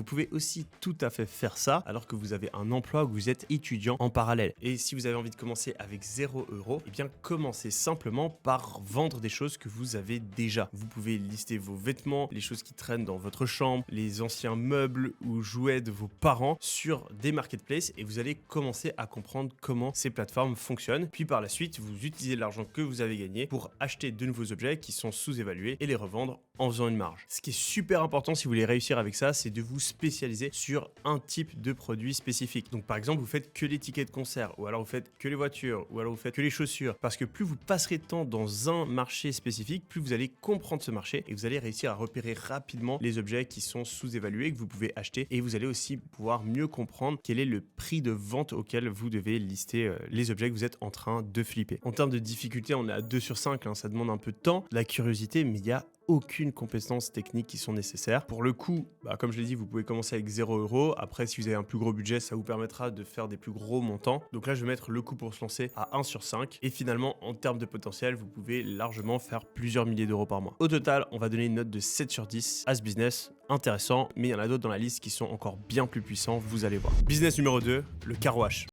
pouvez aussi tout à fait faire ça alors que vous avez un emploi ou que vous êtes étudiant en parallèle. Et si vous avez envie de commencer avec 0 €, eh bien commencez simplement par vendre des choses que vous avez déjà. Vous pouvez lister vos vêtements, les choses qui traînent dans votre chambre, les anciens meubles ou jouets de vos parents sur des marketplaces et vous allez commencer à comprendre comment ces plateformes fonctionnent. Puis par la suite, vous utilisez l'argent que vous avez gagné pour acheter de nouveaux objets qui sont sous-évalués et les revendre en faisant une marge. Ce qui est super important si vous voulez réussir avec ça, c'est de vous spécialiser sur un type de produit spécifique. Donc par exemple, vous faites que les tickets de concert, ou alors vous faites que les voitures, ou alors vous faites que les chaussures. Parce que plus vous passerez de temps dans un marché spécifique, plus vous allez comprendre ce marché et vous allez réussir à repérer rapidement les objets qui sont sous-évalués, que vous pouvez acheter. Et vous allez aussi pouvoir mieux comprendre quel est le prix de vente auquel vous devez lister les objets que vous êtes en train de flipper. En termes de difficulté, on est à 2 sur 5, ça demande un peu de temps, de la curiosité, mais il y a aucune compétence technique qui sont nécessaires. Pour le coup, comme je l'ai dit, vous pouvez commencer avec 0 €. Après, si vous avez un plus gros budget, ça vous permettra de faire des plus gros montants. Donc là, je vais mettre le coût pour se lancer à 1 sur 5. Et finalement, en termes de potentiel, vous pouvez largement faire plusieurs milliers d'euros par mois. Au total, on va donner une note de 7 sur 10 à ce business. Intéressant, mais il y en a d'autres dans la liste qui sont encore bien plus puissants, vous allez voir. Business numéro 2, le car wash.